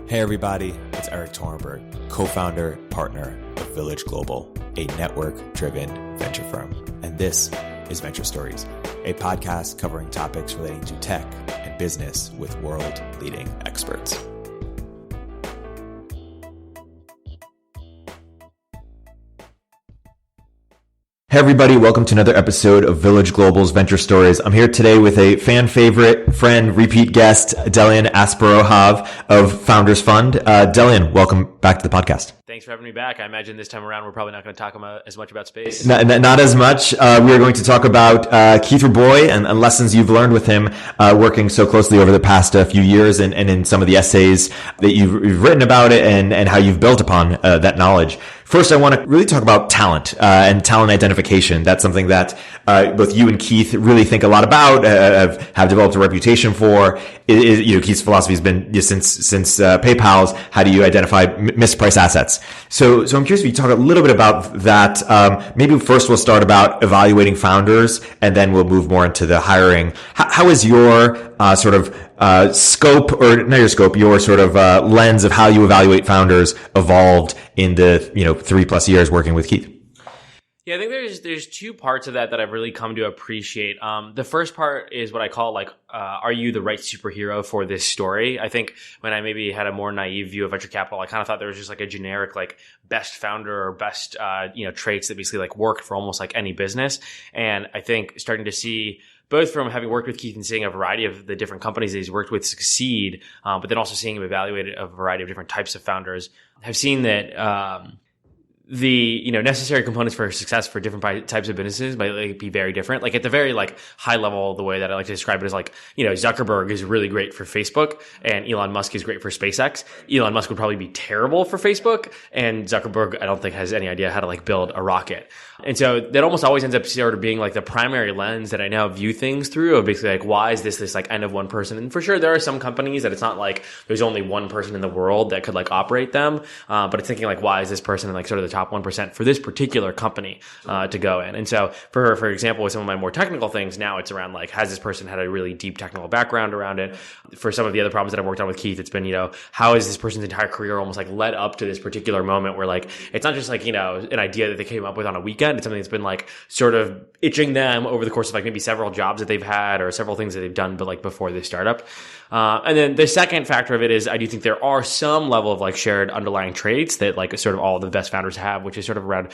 Hey everybody, it's Erik, co-founder, partner of Village Global, a network-driven venture firm. And this is Venture Stories, a podcast covering topics relating to tech and business with world-leading experts. Hey everybody, welcome to another episode of Village Global's Venture Stories. I'm here today with a fan favorite, friend, repeat guest, Delian Asparouhov of Founders Fund. Delian, welcome back to the podcast. Thanks for having me back. I imagine this time around we're probably not going to talk as much about space. Not as much. We are going to talk about Keith Rabois and lessons you've learned with him working so closely over the past few years and in some of the essays that you've written about it and how you've built upon that knowledge. First, I want to really talk about talent and talent identification. That's something that both you and Keith really think a lot about, have developed a reputation for. Keith's philosophy has been since PayPal's, how do you identify mispriced assets? So I'm curious if you talk a little bit about that. Maybe first we'll start about evaluating founders, and then we'll move more into the hiring. How is your scope, or not your scope, your sort of lens of how you evaluate founders evolved in the 3+ years working with Keith? Yeah, I think there's two parts of that I've really come to appreciate. The first part is what I call are you the right superhero for this story? I think when I maybe had a more naive view of venture capital, I kind of thought there was just a generic best founder or best traits that basically worked for almost any business. And I think starting to see, both from having worked with Keith and seeing a variety of the different companies that he's worked with succeed, but then also seeing him evaluate a variety of different types of founders, have seen that the necessary components for success for different types of businesses might be very different. At the very high level, the way that I like to describe it is Zuckerberg is really great for Facebook and Elon Musk is great for SpaceX. Elon Musk would probably be terrible for Facebook, and Zuckerberg I don't think has any idea how to build a rocket. And so that almost always ends up sort of being the primary lens that I now view things through, of basically why is this end of one person? And for sure there are some companies that it's not there's only one person in the world that could operate them, but it's thinking why is this person in sort of the top 1% for this particular company to go in. And so for example, with some of my more technical things, now it's around has this person had a really deep technical background around it? For some of the other problems that I've worked on with Keith, it's been how is this person's entire career almost led up to this particular moment where it's not just an idea that they came up with on a weekend. It's something that's been sort of itching them over the course of maybe several jobs that they've had or several things that they've done, but before this startup. And then the second factor of it is I do think there are some level of shared underlying traits that sort of all the best founders have, which is sort of around,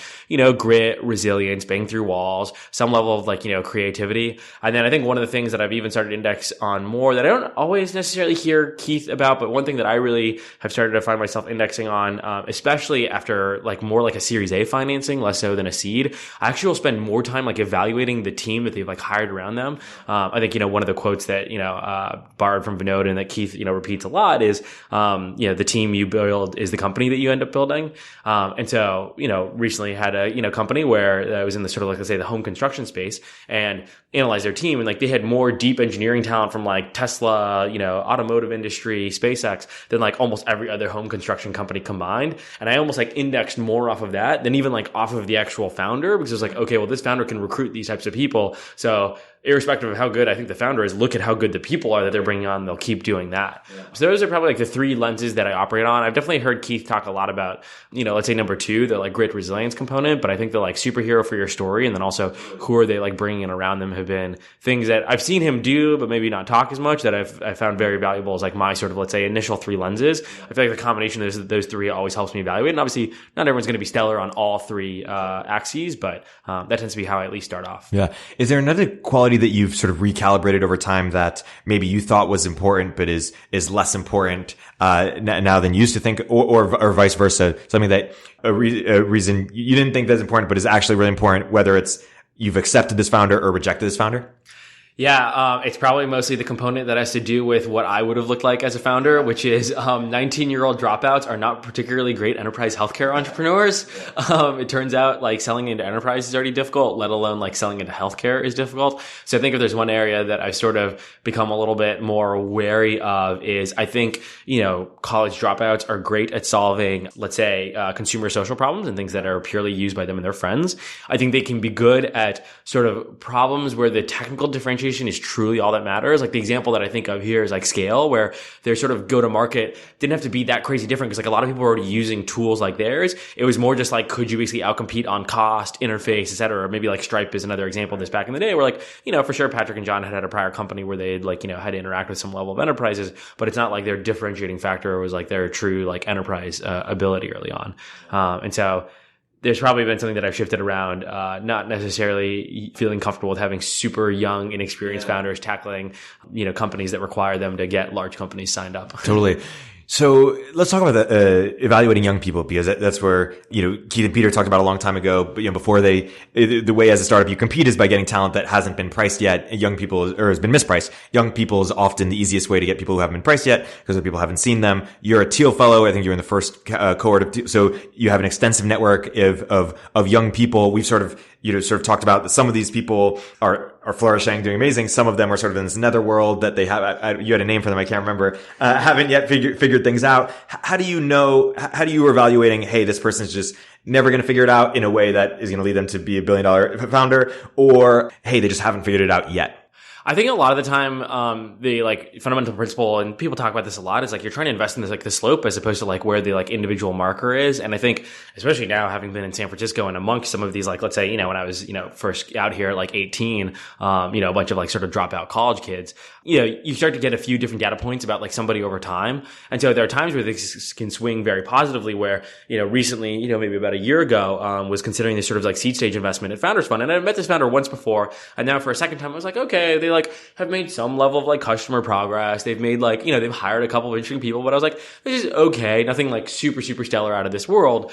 grit, resilience, banging through walls, some level of creativity. And then I think one of the things that I've even started to index on more that I don't always necessarily hear Keith about, but one thing that I really have started to find myself indexing on, especially after more a Series A financing, less so than a seed, I actually will spend more time evaluating the team that they've hired around them. I think, one of the quotes that, borrowed from Vinod and that Keith, repeats a lot is, the team you build is the company that you end up building. And so, recently had a, company where I was in the sort of let's say the home construction space and analyzed their team, and they had more deep engineering talent from Tesla, automotive industry, SpaceX than almost every other home construction company combined. And I almost indexed more off of that than even off of the actual founder, because it was okay, well, this founder can recruit these types of people. So irrespective of how good I think the founder is, look at how good the people are that they're bringing on. They'll keep doing that. Yeah. So those are probably the three lenses that I operate on. I've definitely heard Keith talk a lot about, let's say number two, the grit resilience component, but I think the superhero for your story, and then also who are they bringing in around them, have been things that I've seen him do, but maybe not talk as much, that I've found very valuable as my sort of, let's say, initial three lenses. I feel the combination of those three always helps me evaluate. And obviously not everyone's going to be stellar on all three axes, but that tends to be how I at least start off. Yeah. Is there another quality that you've sort of recalibrated over time that maybe you thought was important, but is less important now than you used to think, or vice versa? Something that a reason you didn't think that's important, but is actually really important, whether it's you've accepted this founder or rejected this founder? Yeah, it's probably mostly the component that has to do with what I would have looked like as a founder, which is 19-year-old dropouts are not particularly great enterprise healthcare entrepreneurs. It turns out selling into enterprise is already difficult, let alone selling into healthcare is difficult. So I think if there's one area that I've sort of become a little bit more wary of is I think, college dropouts are great at solving, let's say, consumer social problems and things that are purely used by them and their friends. I think they can be good at sort of problems where the technical differentiation differentiation is truly all that matters. Like the example that I think of here is like Scale, where their sort of go to market didn't have to be that crazy different because like a lot of people were already using tools like theirs. It was more just like, could you basically outcompete on cost, interface, et cetera? Or maybe like Stripe is another example of this back in the day where like, for sure Patrick and John had a prior company where they'd like, had to interact with some level of enterprises, but it's not like their differentiating factor was like their true like enterprise ability early on. And so there's probably been something that I've shifted around, not necessarily feeling comfortable with having super young, inexperienced founders tackling, companies that require them to get large companies signed up. Totally. So let's talk about evaluating young people, because that's where, Keith and Peter talked about a long time ago, but, before the way as a startup you compete is by getting talent that hasn't been priced yet. Young people, or has been mispriced. Young people is often the easiest way to get people who haven't been priced yet because people haven't seen them. You're a Teal fellow. I think you're in the first cohort of Teal. So you have an extensive network of young people. We've sort of talked about that some of these people are flourishing, doing amazing. Some of them are sort of in this netherworld that they have. You had a name for them. I can't remember. Haven't yet figured things out. How do you know? How do you evaluating? Hey, this person's just never going to figure it out in a way that is going to lead them to be $1 billion founder, or hey, they just haven't figured it out yet. I think a lot of the time, the like fundamental principle, and people talk about this a lot, is like you're trying to invest in this like the slope as opposed to like where the like individual marker is. And I think, especially now, having been in San Francisco and amongst some of these, like let's say, when I was first out here at like 18, a bunch of like sort of dropout college kids, you start to get a few different data points about like somebody over time. And so there are times where this can swing very positively. Where recently, maybe about a year ago, was considering this sort of like seed stage investment at Founders Fund, and I met this founder once before, and now for a second time I was like, okay, they like have made some level of like customer progress. They've made like, they've hired a couple of interesting people, but I was like, this is okay. Nothing like super, super stellar out of this world.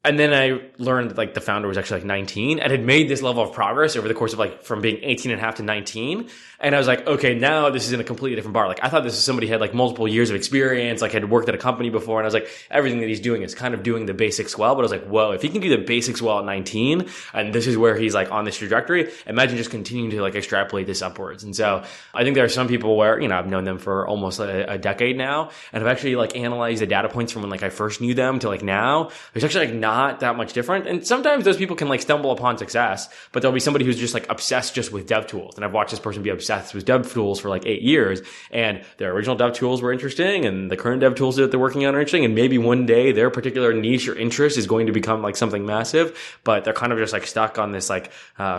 And then I learned that like the founder was actually like 19 and had made this level of progress over the course of like from being 18 and a half to 19. And I was like, okay, now this is in a completely different bar. Like I thought this was somebody who had like multiple years of experience, like had worked at a company before. And I was like, everything that he's doing is kind of doing the basics well. But I was like, whoa, if he can do the basics well at 19, and this is where he's like on this trajectory, imagine just continuing to like extrapolate this upwards. And so I think there are some people where, I've known them for almost a decade now, and I've actually like analyzed the data points from when like I first knew them to like now. There's actually like not that much different. And sometimes those people can like stumble upon success, but there'll be somebody who's just like obsessed just with dev tools. And I've watched this person be obsessed with dev tools for like 8 years, and their original dev tools were interesting, and the current dev tools that they're working on are interesting. And maybe one day their particular niche or interest is going to become like something massive, but they're kind of just like stuck on this like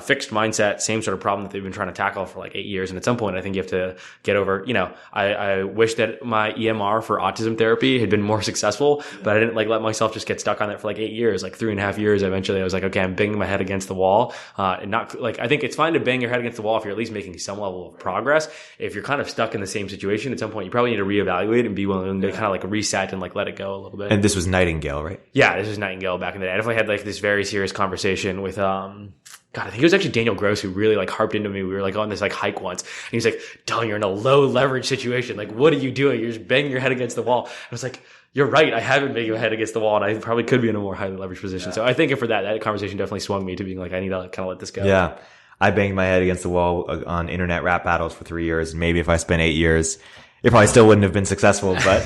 fixed mindset, same sort of problem that they've been trying to tackle for like 8 years. And at some point, I think you have to get over, I wish that my EMR for autism therapy had been more successful, but I didn't like let myself just get stuck on it for like 8 years, like 3.5 years. Eventually I was like, okay, I'm banging my head against the wall. And not like, I think it's fine to bang your head against the wall if you're at least making some level of progress. If you're kind of stuck in the same situation, at some point you probably need to reevaluate and be willing to kind of like reset and like let it go a little bit. And this was Nightingale, right? Yeah, this was Nightingale back in the day. I definitely had like this very serious conversation with, God, I think it was actually Daniel Gross who really like harped into me. We were like on this like hike once, and he was like, Delian, you're in a low leverage situation. Like, what are you doing? You're just banging your head against the wall. I was like, you're right. I haven't banged my head against the wall, and I probably could be in a more highly leveraged position. Yeah. So I think for that conversation definitely swung me to being like, I need to kind of let this go. Yeah. I banged my head against the wall on internet rap battles for 3 years. And maybe if I spent 8 years, it probably still wouldn't have been successful, but,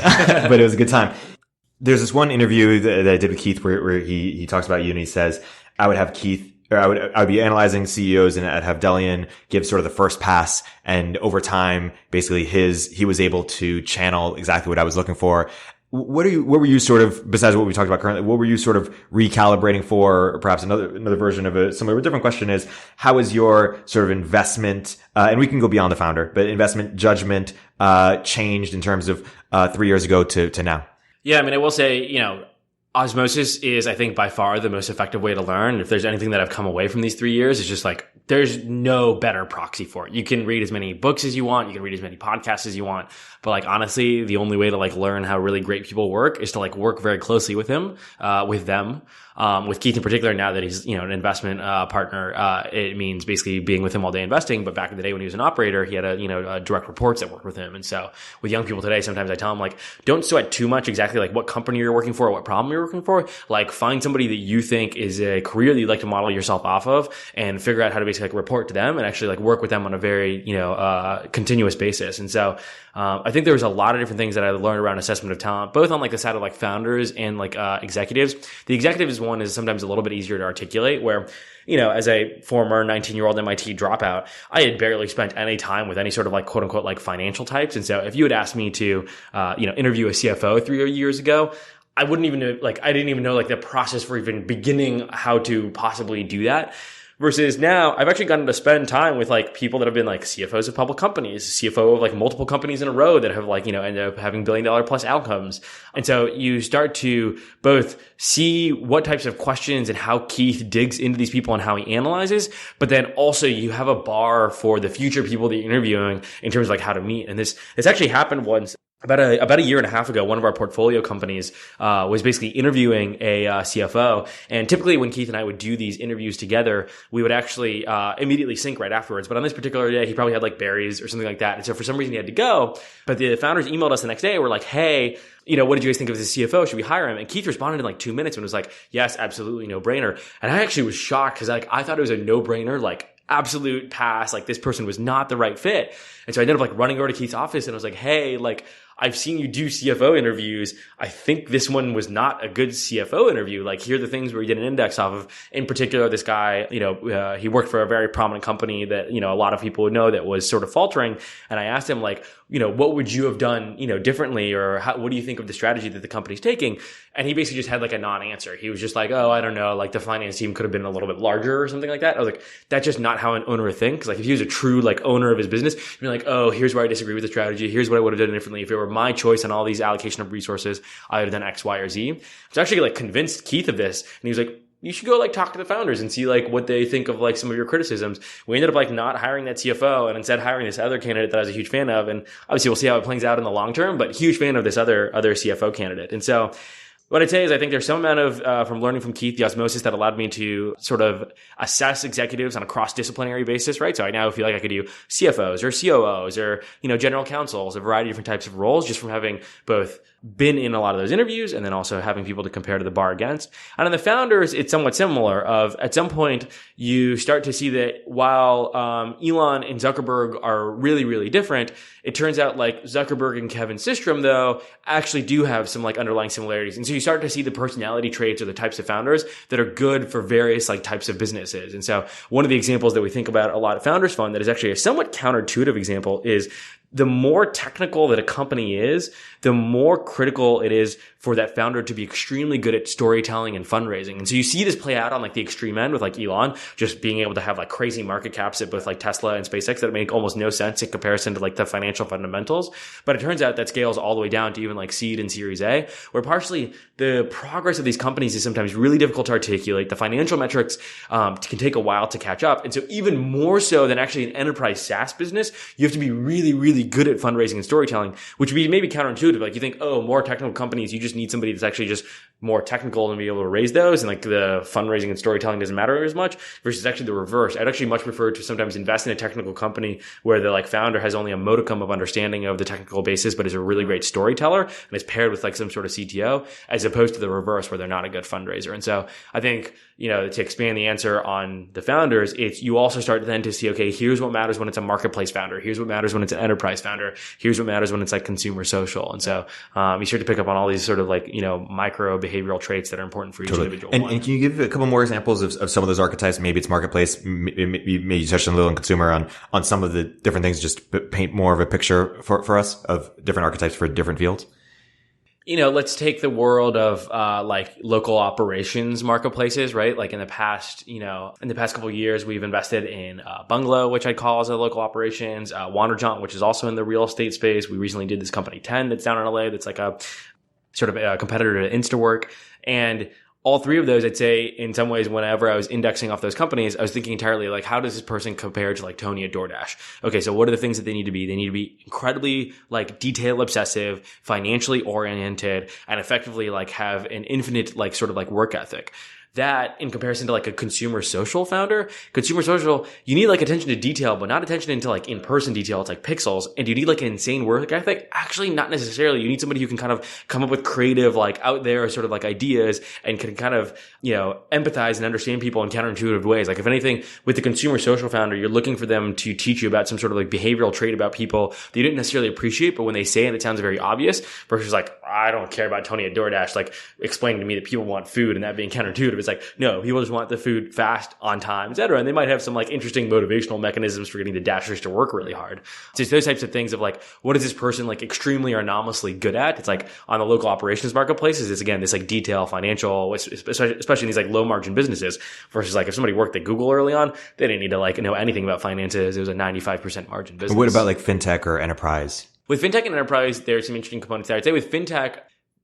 but it was a good time. There's this one interview that I did with Keith where he talks about you, and he says, I would have Keith, or I would be analyzing CEOs, and I'd have Delian give sort of the first pass. And over time, basically he was able to channel exactly what I was looking for. What were you sort of, besides what we talked about currently, what were you sort of recalibrating for? Or perhaps another version of a similar, different question is, how is your sort of investment, and we can go beyond the founder, but investment judgment, changed in terms of, 3 years ago to now? Yeah. I mean, I will say, osmosis is, I think, by far the most effective way to learn. If there's anything that I've come away from these 3 years, it's just like, there's no better proxy for it. You can read as many books as you want. You can read as many podcasts as you want. But like, honestly, the only way to like learn how really great people work is to like work very closely with them. With Keith in particular, now that he's, an investment, partner, it means basically being with him all day investing. But back in the day when he was an operator, he had direct reports that worked with him. And so with young people today, sometimes I tell them like, don't sweat too much exactly like what company you're working for or what problem you're working for. Like, find somebody that you think is a career that you'd like to model yourself off of, and figure out how to basically like report to them and actually like work with them on a very, continuous basis. And so, I think there was a lot of different things that I learned around assessment of talent, both on like the side of like founders and like, executives. The executive is one is sometimes a little bit easier to articulate, where, as a former 19-year-old MIT dropout, I had barely spent any time with any sort of like quote unquote like financial types. And so if you had asked me to, interview a CFO 3 years ago, I wouldn't even know, I didn't even know like the process for even beginning how to possibly do that. Versus now, I've actually gotten to spend time with like people that have been like CFOs of public companies, CFO of like multiple companies in a row that have ended up having $1 billion plus outcomes. And so you start to both see what types of questions and how Keith digs into these people and how he analyzes, but then also you have a bar for the future people that you're interviewing in terms of like how to meet. And this actually happened once. About a year and a half ago, one of our portfolio companies was basically interviewing a CFO. And typically when Keith and I would do these interviews together, we would actually immediately sync right afterwards. But on this particular day, he probably had like berries or something like that. And so for some reason he had to go. But the founders emailed us the next day and were like, hey, what did you guys think of this CFO? Should we hire him? And Keith responded in like 2 minutes and was like, yes, absolutely, no brainer. And I actually was shocked because I thought it was a no brainer, absolute pass. This person was not the right fit. And so I ended up running over to Keith's office and I was like, hey, I've seen you do CFO interviews. I think this one was not a good CFO interview. Here are the things where you did an index off of. In particular, this guy, he worked for a very prominent company that, a lot of people would know that was sort of faltering. And I asked him what would you have done, differently, or what do you think of the strategy that the company's taking? And he basically just had a non-answer. He was just oh, I don't know, the finance team could have been a little bit larger or something like that. I was like, that's just not how an owner thinks. If he was a true owner of his business, he'd be oh, here's where I disagree with the strategy. Here's what I would have done differently. If it were my choice on all these allocation of resources, I would have done X, Y, or Z. So I actually convinced Keith of this, and he was like, you should go talk to the founders and see what they think of some of your criticisms. We ended up not hiring that CFO and instead hiring this other candidate that I was a huge fan of. And obviously we'll see how it plays out in the long term, but huge fan of this other CFO candidate. And so what I'd say is I think there's some amount of, from learning from Keith, the osmosis that allowed me to sort of assess executives on a cross-disciplinary basis, right? So I now feel like I could do CFOs or COOs or, general counsels, a variety of different types of roles just from having both been in a lot of those interviews and then also having people to compare to the bar against. And on the founders, it's somewhat similar of at some point you start to see that while Elon and Zuckerberg are really, really different, it turns out Zuckerberg and Kevin Systrom though actually do have some underlying similarities. And so you start to see the personality traits or the types of founders that are good for various types of businesses. And so one of the examples that we think about a lot at Founders Fund that is actually a somewhat counterintuitive example is the more technical that a company is, the more critical it is for that founder to be extremely good at storytelling and fundraising. And so you see this play out on the extreme end with Elon, just being able to have crazy market caps at both Tesla and SpaceX that make almost no sense in comparison to the financial fundamentals. But it turns out that scales all the way down to even seed and Series A, where partially the progress of these companies is sometimes really difficult to articulate. The financial metrics can take a while to catch up. And so even more so than actually an enterprise SaaS business, you have to be really, really good at fundraising and storytelling, which would be maybe counterintuitive. You think, oh, more technical companies, you just need somebody that's actually just more technical and be able to raise those. And the fundraising and storytelling doesn't matter as much versus actually the reverse. I'd actually much prefer to sometimes invest in a technical company where the founder has only a modicum of understanding of the technical basis, but is a really great storyteller and is paired with some sort of CTO, as opposed to the reverse where they're not a good fundraiser. And so I think, to expand the answer on the founders, it's you also start then to see, okay, here's what matters when it's a marketplace founder. Here's what matters when it's an enterprise founder. Here's what matters when it's consumer social. And so you start to pick up on all these sort of micro behavioral traits that are important for each individual. And can you give a couple more examples of some of those archetypes? Maybe it's marketplace, maybe you touched on a little in consumer on some of the different things, just paint more of a picture for us of different archetypes for different fields. Let's take the world of local operations marketplaces, right? In the past, couple of years, we've invested in Bungalow, which I call as a local operations, Wanderjaunt, which is also in the real estate space. We recently did this company 10 that's down in LA. That's a sort of a competitor to Instawork. And all three of those, I'd say, in some ways, whenever I was indexing off those companies, I was thinking entirely how does this person compare to Tony at DoorDash? Okay, so what are the things that they need to be? They need to be incredibly detail obsessive, financially oriented, and effectively have an infinite work ethic. that in comparison to like a consumer social founder, consumer social, you need like attention to detail, but not attention into like in-person detail. It's like pixels. And you need like an insane work ethic. Actually, not necessarily. You need somebody who can kind of come up with creative, like out there sort of like ideas and can kind of, empathize and understand people in counterintuitive ways. Like if anything, with the consumer social founder, you're looking for them to teach you about some sort of like behavioral trait about people that you didn't necessarily appreciate, but when they say it sounds very obvious versus like, I don't care about Tony at DoorDash, like explaining to me that people want food and that being counterintuitive. It's like, no, people just want the food fast, on time, etc. And they might have some like interesting motivational mechanisms for getting the Dashers to work really hard. So it's those types of things of like, what is this person like extremely or anomalously good at? It's like on the local operations marketplaces, it's again, this like detail, financial, especially in these like low margin businesses versus like if somebody worked at Google early on, they didn't need to like know anything about finances. It was a 95% margin business. What about like fintech or enterprise? With fintech and enterprise, there's some interesting components there. I'd say with fintech,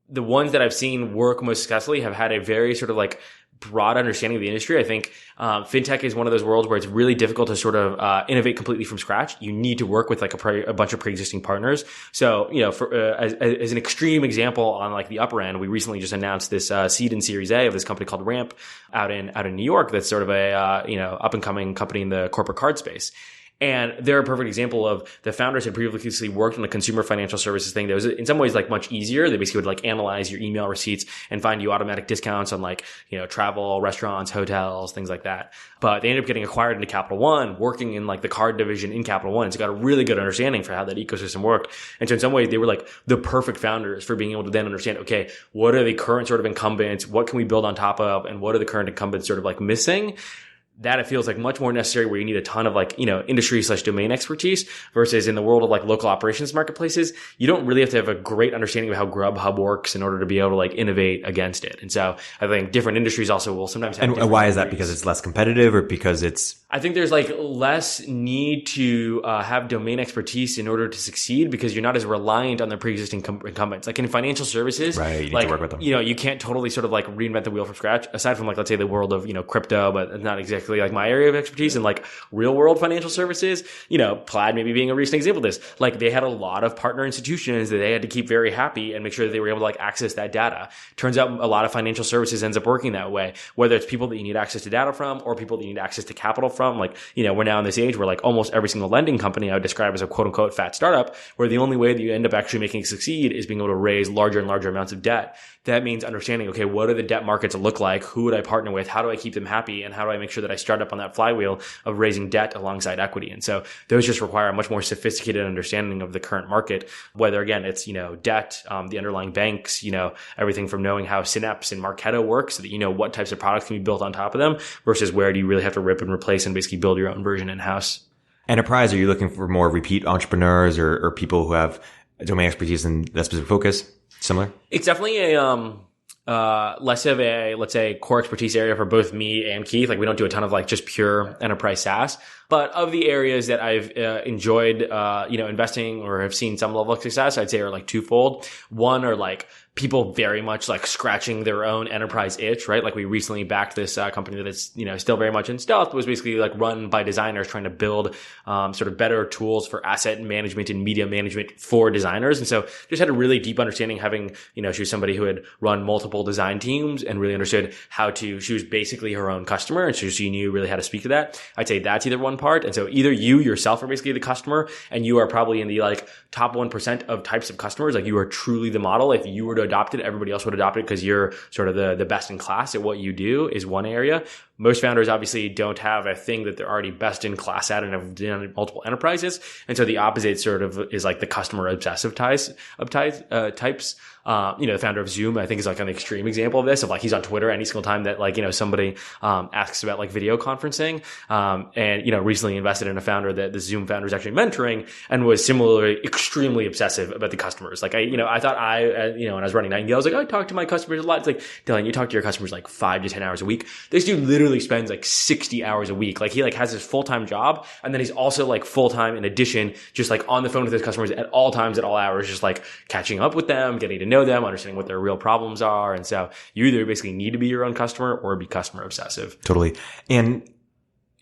the ones that I've seen work most successfully have had a very sort of like broad understanding of the industry. I think fintech is one of those worlds where it's really difficult to sort of innovate completely from scratch. You need to work with like a bunch of pre-existing partners. So, as an extreme example on like the upper end, we recently just announced this seed and Series A of this company called Ramp out in New York. That's sort of a up and coming company in the corporate card space. And they're a perfect example of the founders had previously worked on a consumer financial services thing that was in some ways like much easier. They basically would like analyze your email receipts and find you automatic discounts on like, travel, restaurants, hotels, things like that. But they ended up getting acquired into Capital One, working in like the card division in Capital One. So got a really good understanding for how that ecosystem worked. And so in some ways they were like the perfect founders for being able to then understand, okay, what are the current sort of incumbents? What can we build on top of? And what are the current incumbents sort of like missing? That it feels like much more necessary where you need a ton of like, industry/domain expertise versus in the world of like local operations marketplaces, you don't really have to have a great understanding of how Grubhub works in order to be able to like innovate against it. And so I think different industries also will sometimes have. And why is that? Because it's less competitive or because it's? I think there's like less need to have domain expertise in order to succeed because you're not as reliant on the pre-existing incumbents. Like in financial services, right? You need like, to work with them. You can't totally sort of like reinvent the wheel from scratch. Aside from like, let's say the world of crypto, but not exactly like my area of expertise. And like real world financial services, Plaid maybe being a recent example of this. Like they had a lot of partner institutions that they had to keep very happy and make sure that they were able to like access that data. Turns out a lot of financial services ends up working that way. Whether it's people that you need access to data from or people that you need access to capital from. Like, we're now in this age where like almost every single lending company I would describe as a quote unquote fat startup, where the only way that you end up actually making it succeed is being able to raise larger and larger amounts of debt. That means understanding, okay, what do the debt markets look like? Who would I partner with? How do I keep them happy? And how do I make sure that I start up on that flywheel of raising debt alongside equity? And so those just require a much more sophisticated understanding of the current market, whether again, it's, debt, the underlying banks, everything from knowing how Synapse and Marketo work so that you know what types of products can be built on top of them versus where do you really have to rip and replace and basically build your own version in-house. Enterprise, are you looking for more repeat entrepreneurs or people who have domain expertise in that specific focus? Similar? It's definitely a less of a, let's say, core expertise area for both me and Keith. Like we don't do a ton of like just pure enterprise SaaS. But of the areas that I've enjoyed, investing or have seen some level of success, I'd say are like twofold. One are like people very much like scratching their own enterprise itch, right? Like we recently backed this company that is, still very much in stealth, but was basically like run by designers trying to build sort of better tools for asset management and media management for designers. And so just had a really deep understanding having, she was somebody who had run multiple design teams and really understood she was basically her own customer. And so she knew really how to speak to that. I'd say that's either one part. And so either you yourself are basically the customer and you are probably in the like top 1% of types of customers. Like you are truly the model. If you were to adopt it, everybody else would adopt it because you're sort of the best in class at what you do is one area. Most founders obviously don't have a thing that they're already best in class at and have done multiple enterprises. And so the opposite sort of is like the customer obsessive types. The founder of Zoom, I think is like an extreme example of this, of like he's on Twitter any single time that like, somebody asks about like video conferencing. And recently invested in a founder that the Zoom founder is actually mentoring and was similarly extremely obsessive about the customers. Like I thought when I was running Nightingale, I was like, I talk to my customers a lot. It's like, Dylan, you talk to your customers like 5 to 10 hours a week. This dude literally spends like 60 hours a week. Like he like has his full-time job and then he's also like full-time in addition, just like on the phone with his customers at all times, at all hours, just like catching up with them, getting to know them, understanding what their real problems are. And so you either basically need to be your own customer or be customer obsessive. Totally. And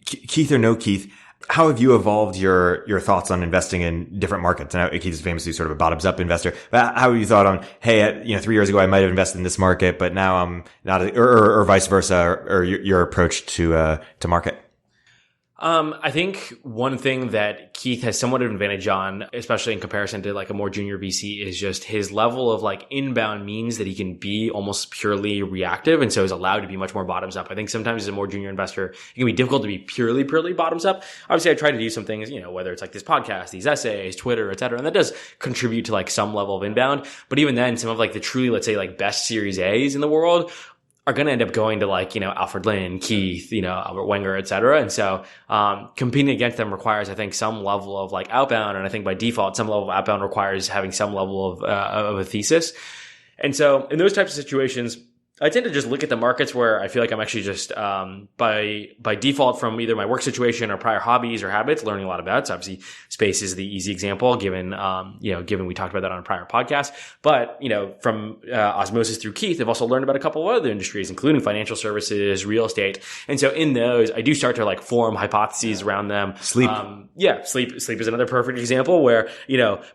Keith or no Keith, How have you evolved your thoughts on investing in different markets? And Keith's famously sort of a bottoms up investor. But how have you thought on, hey, 3 years ago I might have invested in this market, but now I'm not, or vice versa, or your approach to market? I think one thing that Keith has somewhat of an advantage on, especially in comparison to like a more junior VC, is just his level of like inbound means that he can be almost purely reactive. And so is allowed to be much more bottoms up. I think sometimes as a more junior investor, it can be difficult to be purely bottoms up. Obviously I try to do some things, whether it's like this podcast, these essays, Twitter, et cetera. And that does contribute to like some level of inbound. But even then, some of like the truly, let's say like best Series A's in the world are going to end up going to like, Alfred Lin, Keith, Albert Wenger, et cetera. And so, competing against them requires, I think, some level of like outbound. And I think by default, some level of outbound requires having some level of a thesis. And so in those types of situations, I tend to just look at the markets where I feel like I'm actually just, by default from either my work situation or prior hobbies or habits, learning a lot about. So obviously space is the easy example given we talked about that on a prior podcast. But, from osmosis through Keith, I've also learned about a couple of other industries, including financial services, real estate. And so in those, I do start to like form hypotheses around them. Sleep. Sleep is another perfect example where,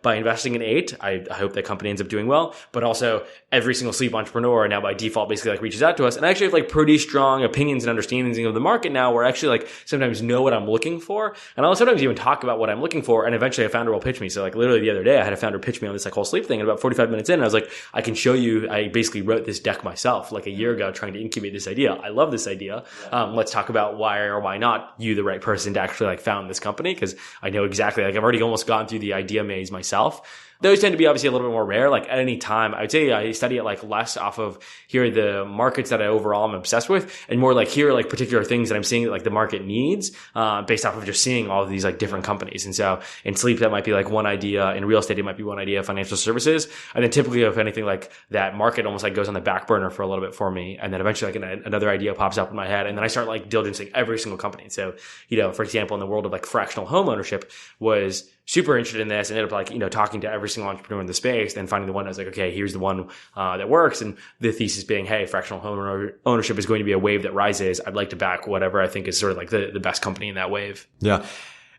by investing in 8, I hope that company ends up doing well, but also every single sleep entrepreneur now by default basically like reaches out to us, and I actually have like pretty strong opinions and understandings of the market now where I actually like sometimes know what I'm looking for, and I'll sometimes even talk about what I'm looking for, and eventually a founder will pitch me. So like literally the other day I had a founder pitch me on this like whole sleep thing, and about 45 minutes in I was like, I can show you, I basically wrote this deck myself like a year ago trying to incubate this idea. I love this idea. Let's talk about why or why not you the right person to actually like found this company, because I know exactly, like I've already almost gone through the idea maze myself. Those tend to be obviously a little bit more rare. Like at any time, I would say I study it like less off of here are the markets that I overall am obsessed with, and more like here are like particular things that I'm seeing that like the market needs, based off of just seeing all of these like different companies. And so in sleep, that might be like one idea. In real estate, it might be one idea. Financial services. And then typically if anything like that market almost like goes on the back burner for a little bit for me. And then eventually like another idea pops up in my head. And then I start like diligencing every single company. So, for example, in the world of like fractional home ownership was super interested in this and ended up like, talking to every single entrepreneur in the space, then finding the one that was like, okay, here's the one that works. And the thesis being, hey, fractional home ownership is going to be a wave that rises. I'd like to back whatever I think is sort of like the best company in that wave. Yeah.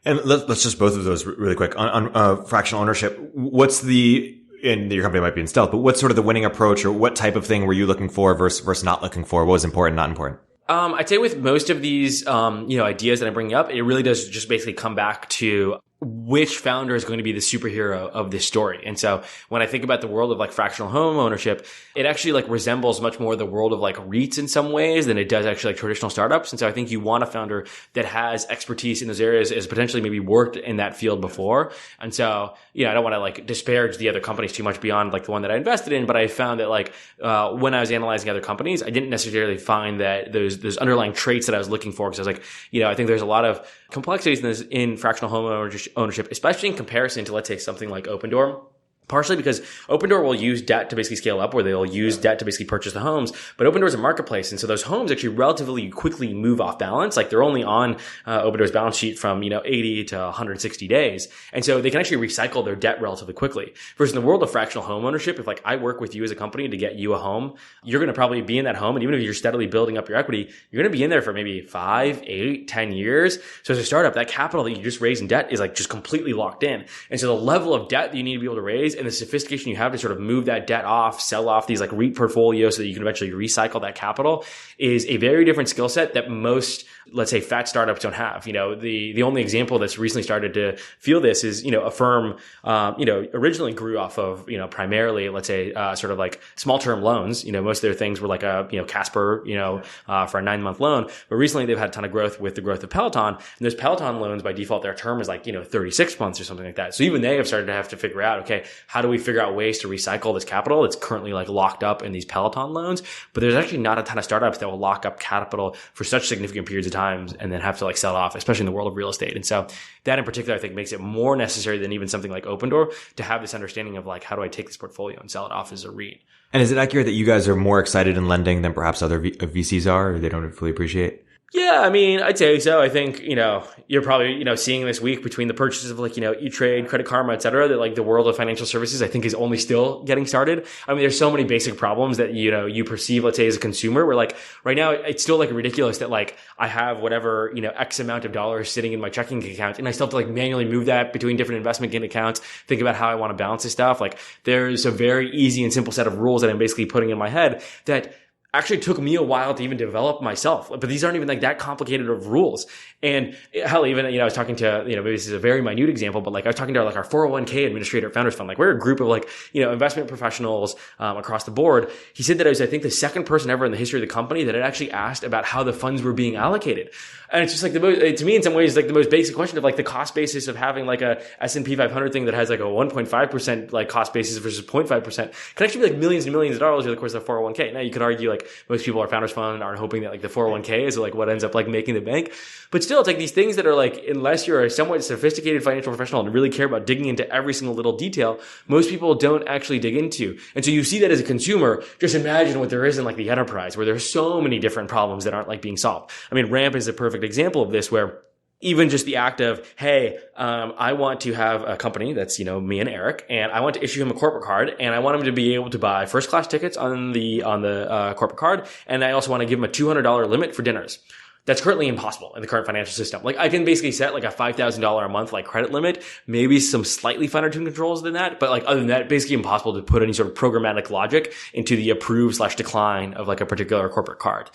And let's just both of those really quick. On fractional ownership, what's and your company might be in stealth, but what's sort of the winning approach, or what type of thing were you looking for versus not looking for? What was important, not important? I'd say with most of these, ideas that I'm bringing up, it really does just basically come back to which founder is going to be the superhero of this story. And so when I think about the world of like fractional home ownership, it actually like resembles much more the world of like REITs in some ways than it does actually like traditional startups. And so I think you want a founder that has expertise in those areas, has potentially maybe worked in that field before. And so, I don't want to like disparage the other companies too much beyond like the one that I invested in, but I found that like, when I was analyzing other companies, I didn't necessarily find that those underlying traits that I was looking for. Cause I was like, I think there's a lot of complexities in fractional home ownership, especially in comparison to, let's say, something like Opendoor. Partially because Opendoor will use debt to basically scale up, where they'll use debt to basically purchase the homes. But Opendoor is a marketplace, and so those homes actually relatively quickly move off balance. Like they're only on Opendoor's balance sheet from 80 to 160 days, and so they can actually recycle their debt relatively quickly. Versus in the world of fractional home ownership, if like I work with you as a company to get you a home, you're going to probably be in that home, and even if you're steadily building up your equity, you're going to be in there for maybe 5, 8, 10 years. So as a startup, that capital that you just raised in debt is like just completely locked in, and so the level of debt that you need to be able to raise and the sophistication you have to sort of move that debt off, sell off these like REIT portfolios so that you can eventually recycle that capital is a very different skill set that most, let's say, fat startups don't have. The only example that's recently started to feel this is, a firm, originally grew off of, primarily, let's say, sort of like small term loans. Most of their things were like a, Casper, for a 9-month loan. But recently they've had a ton of growth with the growth of Peloton. And those Peloton loans, by default, their term is like, 36 months or something like that. So even they have started to have to figure out, okay, how do we figure out ways to recycle this capital that's currently like locked up in these Peloton loans? But there's actually not a ton of startups that will lock up capital for such significant periods of time and then have to like sell it off, especially in the world of real estate. And so that in particular, I think makes it more necessary than even something like Opendoor to have this understanding of like, how do I take this portfolio and sell it off as a REIT? And is it accurate that you guys are more excited in lending than perhaps other VCs are, or they don't fully appreciate? Yeah, I mean, I'd say so. I think, you're probably, seeing this week between the purchases of like, E-Trade, Credit Karma, et cetera, that like the world of financial services, I think is only still getting started. I mean, there's so many basic problems that, you perceive, let's say as a consumer, where like right now it's still like ridiculous that like I have whatever, X amount of dollars sitting in my checking account and I still have to like manually move that between different investment accounts, think about how I want to balance this stuff. Like there's a very easy and simple set of rules that I'm basically putting in my head that actually took me a while to even develop myself, but these aren't even like that complicated of rules. And hell, even, I was talking to, maybe this is a very minute example, but like I was talking to like our 401k administrator at Founders Fund. Like we're a group of like, investment professionals, across the board. He said that I was, I think, the second person ever in the history of the company that had actually asked about how the funds were being allocated. And it's just like to me, in some ways, like the most basic question of like the cost basis of having like a S&P 500 thing that has like a 1.5% like cost basis versus 0.5% can actually be like millions and millions of dollars over the course of a 401k. Now you could argue like most people are Founders Fund are hoping that like the 401k is like what ends up like making the bank. But still, it's like these things that are like, unless you're a somewhat sophisticated financial professional and really care about digging into every single little detail, most people don't actually dig into. And so you see that as a consumer, just imagine what there is in like the enterprise where there's so many different problems that aren't like being solved. I mean, Ramp is a perfect example of this where even just the act of, hey, I want to have a company that's, me and Erik, and I want to issue him a corporate card, and I want him to be able to buy first class tickets on the corporate card, and I also want to give him a $200 limit for dinners. That's currently impossible in the current financial system. Like I can basically set like a $5,000 a month like credit limit, maybe some slightly finer tuned controls than that. But like other than that, basically impossible to put any sort of programmatic logic into the approve/decline of like a particular corporate card.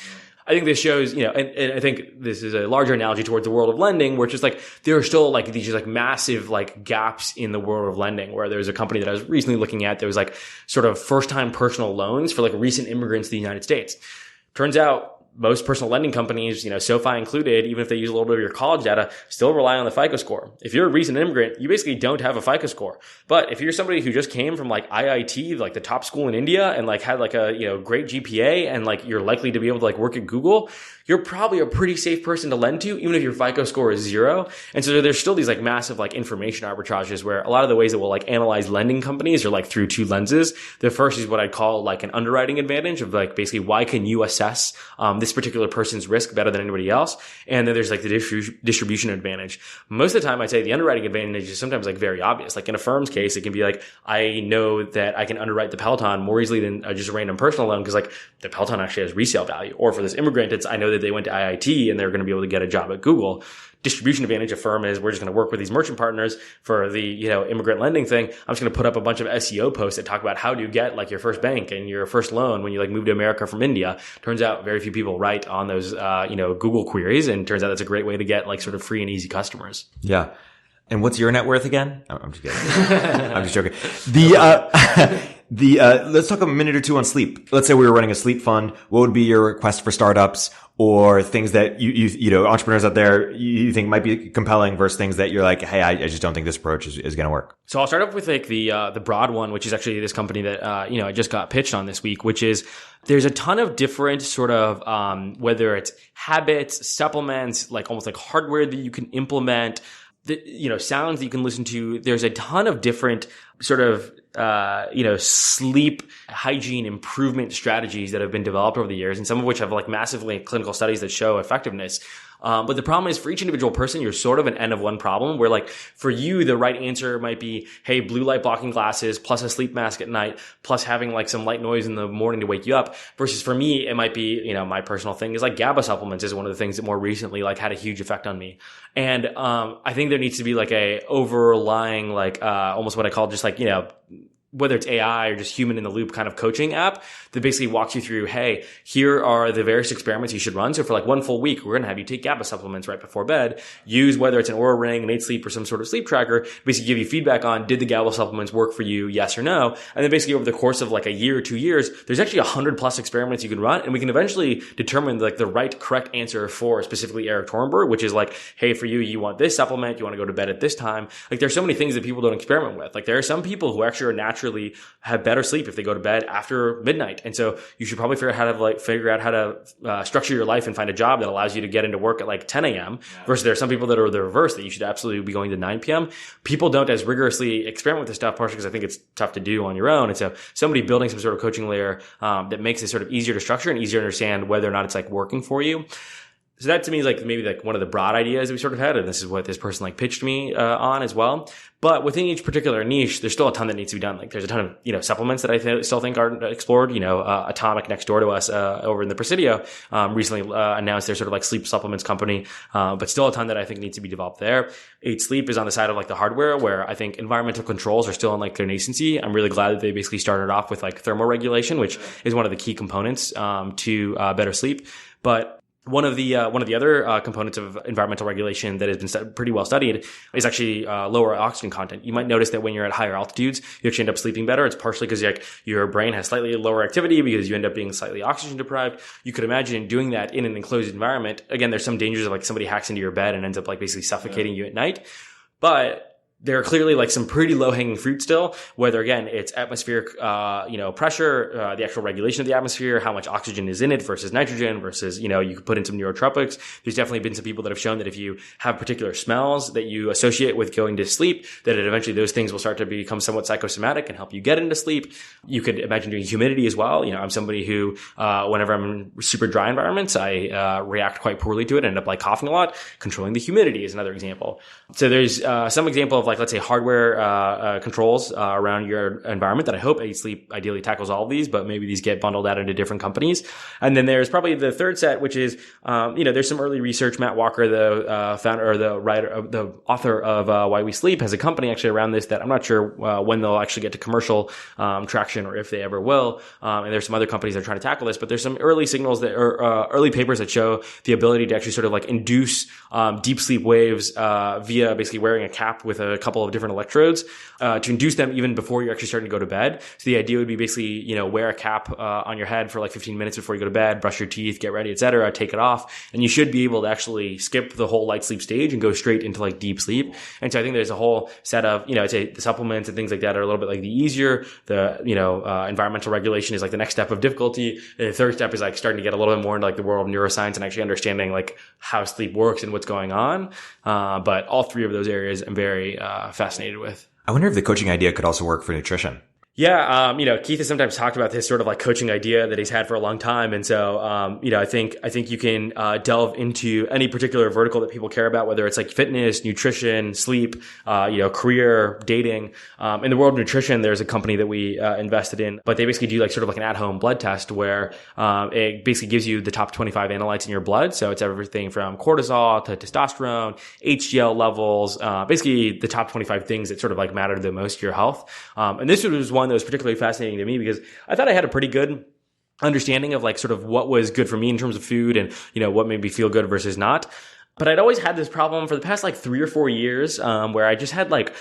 I think this shows, and I think this is a larger analogy towards the world of lending, where it's just like there are still like these like massive like gaps in the world of lending, where there's a company that I was recently looking at, there was like sort of first time personal loans for like recent immigrants to the United States. Turns out most personal lending companies, SoFi included, even if they use a little bit of your college data, still rely on the FICO score. If you're a recent immigrant, you basically don't have a FICO score. But if you're somebody who just came from like IIT, like the top school in India, and like had like a, great GPA, and like you're likely to be able to like work at Google, you're probably a pretty safe person to lend to, even if your FICO score is 0. And so there's still these like massive like information arbitrages where a lot of the ways that we'll like analyze lending companies are like through two lenses. The first is what I'd call like an underwriting advantage of like basically why can you assess this particular person's risk better than anybody else. And then there's like the distribution advantage. Most of the time I'd say the underwriting advantage is sometimes like very obvious. Like in a firm's case, it can be like, I know that I can underwrite the Peloton more easily than just a random personal loan because like the Peloton actually has resale value. Or for this immigrant, it's I know that they went to IIT and they're going to be able to get a job at Google. Distribution advantage of firm is we're just going to work with these merchant partners for the, immigrant lending thing. I'm just going to put up a bunch of SEO posts that talk about how do you get like your first bank and your first loan when you like move to America from India. Turns out very few people write on those, Google queries. And turns out that's a great way to get like sort of free and easy customers. Yeah. And what's your net worth again? Oh, I'm just kidding. I'm just joking. Let's talk a minute or two on sleep. Let's say we were running a sleep fund. What would be your request for startups or things that you entrepreneurs out there you think might be compelling versus things that you're like, hey, I just don't think this approach is going to work? So I'll start off with like the broad one, which is actually this company that, I just got pitched on this week, which is there's a ton of different sort of, whether it's habits, supplements, like almost like hardware that you can implement, sounds that you can listen to. There's a ton of different sort of, sleep hygiene improvement strategies that have been developed over the years, and some of which have like massively clinical studies that show effectiveness. But the problem is for each individual person, you're sort of an N of one problem where like for you, the right answer might be, hey, blue light blocking glasses plus a sleep mask at night plus having like some light noise in the morning to wake you up. Versus for me, it might be, my personal thing is like GABA supplements is one of the things that more recently like had a huge effect on me. And, I think there needs to be like a overlying, like, almost what I call just like, whether it's AI or just human in the loop kind of coaching app that basically walks you through, hey, here are the various experiments you should run. So for like 1 full week, we're going to have you take GABA supplements right before bed, use whether it's an Oura Ring, an 8 Sleep, or some sort of sleep tracker, basically give you feedback on did the GABA supplements work for you, yes or no. And then basically over the course of like a year or 2 years, there's actually 100+ experiments you can run, and we can eventually determine like the right correct answer for specifically Erik Torenberg, which is like, hey, for you, you want this supplement, you want to go to bed at this time. Like there's so many things that people don't experiment with. Like there are some people who actually are naturally have better sleep if they go to bed after midnight. And so you should probably figure out how to structure your life and find a job that allows you to get into work at like 10 a.m. versus there are some people that are the reverse that you should absolutely be going to 9 p.m. People don't as rigorously experiment with this stuff, partially because I think it's tough to do on your own. And so somebody building some sort of coaching layer that makes it sort of easier to structure and easier to understand whether or not it's like working for you. So that to me is like maybe like one of the broad ideas that we sort of had, and this is what this person like pitched me on as well. But within each particular niche, there's still a ton that needs to be done. Like there's a ton of, supplements that I still think aren't explored. Atomic next door to us, over in the Presidio, recently, announced their sort of like sleep supplements company. But still a ton that I think needs to be developed there. 8 Sleep is on the side of like the hardware where I think environmental controls are still in like their nascency. I'm really glad that they basically started off with like thermoregulation, which is one of the key components, to, better sleep. But one of the other components of environmental regulation that has been pretty well studied is actually lower oxygen content. You might notice that when you're at higher altitudes, you actually end up sleeping better. It's partially because like your brain has slightly lower activity because you end up being slightly oxygen deprived. You could imagine doing that in an enclosed environment. Again, there's some dangers of like somebody hacks into your bed and ends up like basically suffocating you at night. But there are clearly like some pretty low-hanging fruit still, whether again, it's atmospheric, pressure, the actual regulation of the atmosphere, how much oxygen is in it versus nitrogen versus, you could put in some neurotropics. There's definitely been some people that have shown that if you have particular smells that you associate with going to sleep, that eventually those things will start to become somewhat psychosomatic and help you get into sleep. You could imagine doing humidity as well. I'm somebody who, whenever I'm in super dry environments, I, react quite poorly to it and end up like coughing a lot. Controlling the humidity is another example. So there's, some example of like, let's say hardware, controls, around your environment that I hope 8 Sleep ideally tackles all of these, but maybe these get bundled out into different companies. And then there's probably the third set, which is, there's some early research. Matt Walker, the, founder or the writer, the author of, Why We Sleep, has a company actually around this that I'm not sure, when they'll actually get to commercial, traction or if they ever will. And there's some other companies that are trying to tackle this, but there's some early signals that, or, early papers that show the ability to actually sort of like induce, deep sleep waves, via basically wearing a cap with a couple of different electrodes, to induce them even before you're actually starting to go to bed. So the idea would be basically, wear a cap, on your head for like 15 minutes before you go to bed, brush your teeth, get ready, etc., take it off. And you should be able to actually skip the whole light sleep stage and go straight into like deep sleep. And so I think there's a whole set of, I'd say the supplements and things like that are a little bit like the easier. The, environmental regulation is like the next step of difficulty. And the third step is like starting to get a little bit more into like the world of neuroscience and actually understanding like how sleep works and what's going on. But all three of those areas I'm very, fascinated with. I wonder if the coaching idea could also work for nutrition. Yeah, Keith has sometimes talked about this sort of like coaching idea that he's had for a long time. And so, I think you can, delve into any particular vertical that people care about, whether it's like fitness, nutrition, sleep, career, dating. In the world of nutrition, there's a company that we, invested in, but they basically do like sort of like an at-home blood test where, it basically gives you the top 25 analytes in your blood. So it's everything from cortisol to testosterone, HDL levels, basically the top 25 things that sort of like matter the most to your health. And this was one that was particularly fascinating to me because I thought I had a pretty good understanding of like sort of what was good for me in terms of food and, what made me feel good versus not. But I'd always had this problem for the past like 3 or 4 years, where I just had like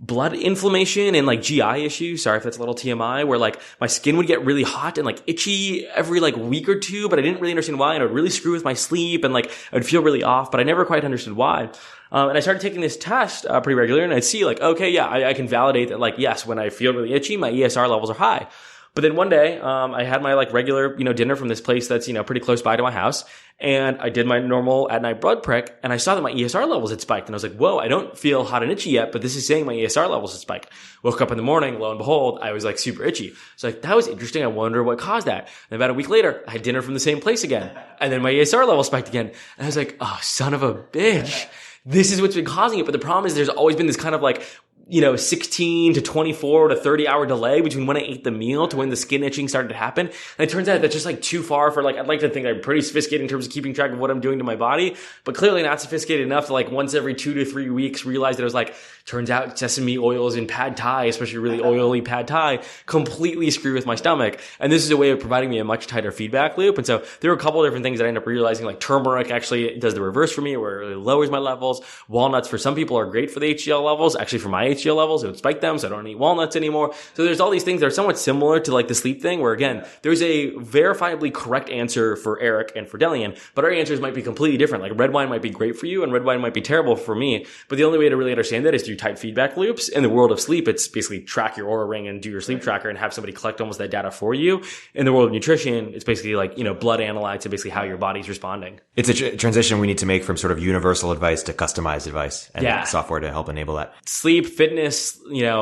blood inflammation and like GI issues. Sorry if that's a little TMI, where like my skin would get really hot and like itchy every like week or two, but I didn't really understand why. And it would really screw with my sleep and like I would feel really off, but I never quite understood why. And I started taking this test, pretty regularly and I'd see like, okay, yeah, I can validate that like, yes, when I feel really itchy, my ESR levels are high. But then one day, I had my like regular, dinner from this place that's, pretty close by to my house. And I did my normal at night blood prick and I saw that my ESR levels had spiked. And I was like, whoa, I don't feel hot and itchy yet, but this is saying my ESR levels had spiked. Woke up in the morning, lo and behold, I was like super itchy. So like, that was interesting. I wonder what caused that. And about a week later, I had dinner from the same place again. And then my ESR level spiked again. And I was like, oh, son of a bitch. This is what's been causing it. But the problem is there's always been this kind of like, 16 to 24 to 30 hour delay between when I ate the meal to when the skin itching started to happen. And it turns out that's just like too far for like, I'd like to think I'm pretty sophisticated in terms of keeping track of what I'm doing to my body, but clearly not sophisticated enough to like once every 2 to 3 weeks realize that it was like, turns out sesame oils in pad thai, especially really oily pad thai, completely screw with my stomach. And this is a way of providing me a much tighter feedback loop. And so there were a couple of different things that I ended up realizing, like turmeric actually does the reverse for me, where it really lowers my levels. Walnuts for some people are great for the HDL levels. Actually, for my HDL levels, it would spike them, so I don't eat walnuts anymore. So there's all these things that are somewhat similar to like the sleep thing, where again, there's a verifiably correct answer for Erik and for Delian, but our answers might be completely different. Like red wine might be great for you and red wine might be terrible for me. But the only way to really understand that is through tight feedback loops. In the world of sleep, it's basically track your Oura ring and do your sleep tracker and have somebody collect almost that data for you. In the world of nutrition, it's basically like, blood analytes and basically how your body's responding. It's a transition we need to make from sort of universal advice to customized advice and software to help enable that. Sleep, fitness, fitness,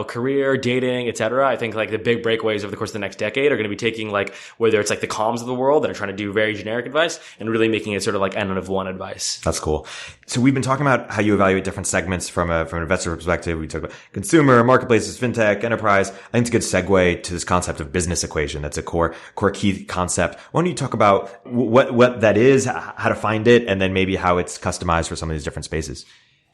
career, dating, etc. I think like the big breakaways over the course of the next decade are going to be taking like whether it's like the Calms of the world that are trying to do very generic advice and really making it sort of like N of one advice. That's cool. So we've been talking about how you evaluate different segments from an investor perspective. We talked about consumer, marketplaces, fintech, enterprise. I think it's a good segue to this concept of business equation. That's a core key concept. Why don't you talk about what that is, how to find it, and then maybe how it's customized for some of these different spaces?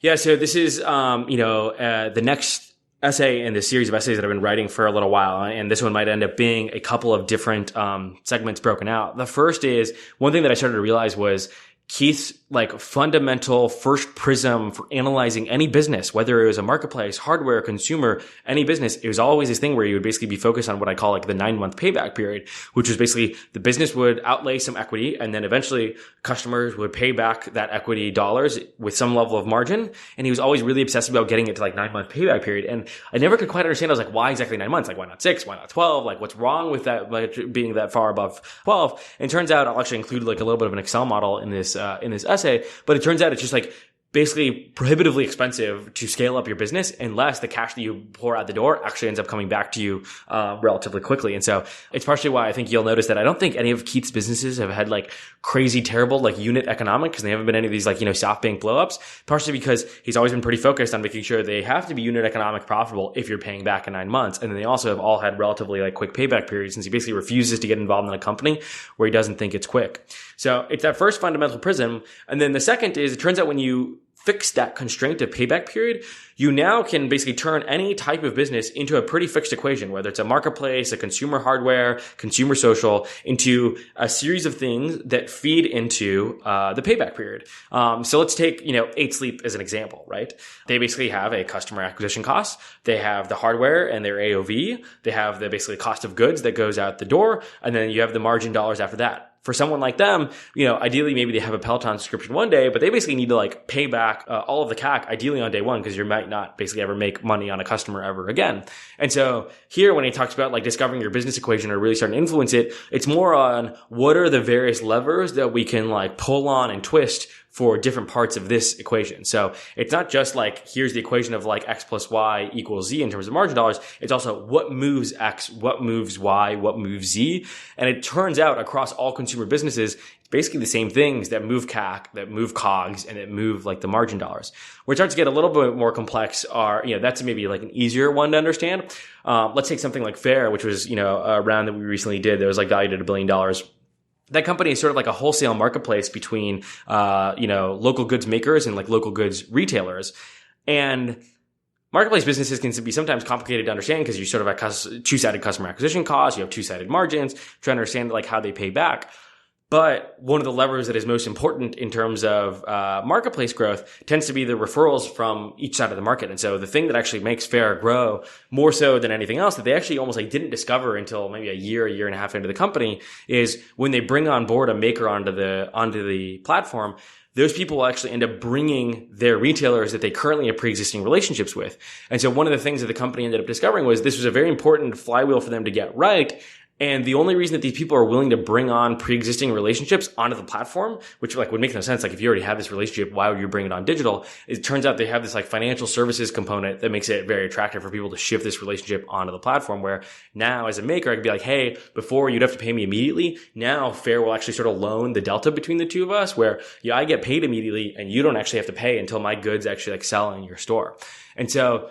Yeah. So this is, the next essay in the series of essays that I've been writing for a little while. And this one might end up being a couple of different, segments broken out. The first is one thing that I started to realize was Keith's like fundamental first prism for analyzing any business, whether it was a marketplace, hardware, consumer, any business. It was always this thing where you would basically be focused on what I call like the 9-month payback period, which was basically the business would outlay some equity and then eventually customers would pay back that equity dollars with some level of margin. And he was always really obsessed about getting it to like 9-month payback period. And I never could quite understand. I was like, why exactly 9 months? Like, why not 6? Why not 12? Like, what's wrong with that, like, being that far above 12? And it turns out I'll actually include like a little bit of an Excel model in this essay, but it turns out it's just like basically prohibitively expensive to scale up your business unless the cash that you pour out the door actually ends up coming back to you relatively quickly. And so it's partially why I think you'll notice that I don't think any of Keith's businesses have had like crazy terrible like unit economics, because they haven't been any of these like SoftBank blowups, partially because he's always been pretty focused on making sure they have to be unit economic profitable if you're paying back in 9 months. And then they also have all had relatively like quick payback periods, since he basically refuses to get involved in a company where he doesn't think it's quick. So it's that first fundamental prism. And then the second is, it turns out when you fix that constraint of payback period, you now can basically turn any type of business into a pretty fixed equation, whether it's a marketplace, a consumer hardware, consumer social, into a series of things that feed into the payback period. So let's take, 8 Sleep as an example, right? They basically have a customer acquisition cost. They have the hardware and their AOV. They have the basically cost of goods that goes out the door. And then you have the margin dollars after that. For someone like them, ideally maybe they have a Peloton subscription one day, but they basically need to like pay back all of the CAC ideally on day one, because you might not basically ever make money on a customer ever again. And so here, when he talks about like discovering your business equation or really starting to influence it, it's more on what are the various levers that we can like pull on and twist for different parts of this equation. So it's not just like, here's the equation of like X plus Y equals Z in terms of margin dollars. It's also what moves X, what moves Y, what moves Z. And it turns out across all consumer businesses, it's basically the same things that move CAC, that move COGS, and that move like the margin dollars. Where it starts to get a little bit more complex are, that's maybe like an easier one to understand. Let's take something like Fair, which was, a round that we recently did that was like valued at $1 billion. That company is sort of like a wholesale marketplace between, local goods makers and like local goods retailers. And marketplace businesses can be sometimes complicated to understand because you sort of have two-sided customer acquisition costs. You have two-sided margins, trying to understand like how they pay back. But one of the levers that is most important in terms of marketplace growth tends to be the referrals from each side of the market. And so the thing that actually makes Fair grow more so than anything else, that they actually almost like didn't discover until maybe a year and a half into the company, is when they bring on board a maker onto the platform, those people will actually end up bringing their retailers that they currently have pre-existing relationships with. And so one of the things that the company ended up discovering was this was a very important flywheel for them to get right. And the only reason that these people are willing to bring on pre-existing relationships onto the platform, which like would make no sense. Like if you already have this relationship, why would you bring it on digital? It turns out they have this like financial services component that makes it very attractive for people to shift this relationship onto the platform, where now as a maker, I could be like, hey, before you'd have to pay me immediately. Now Fair will actually sort of loan the delta between the two of us, where I get paid immediately and you don't actually have to pay until my goods actually like sell in your store. And so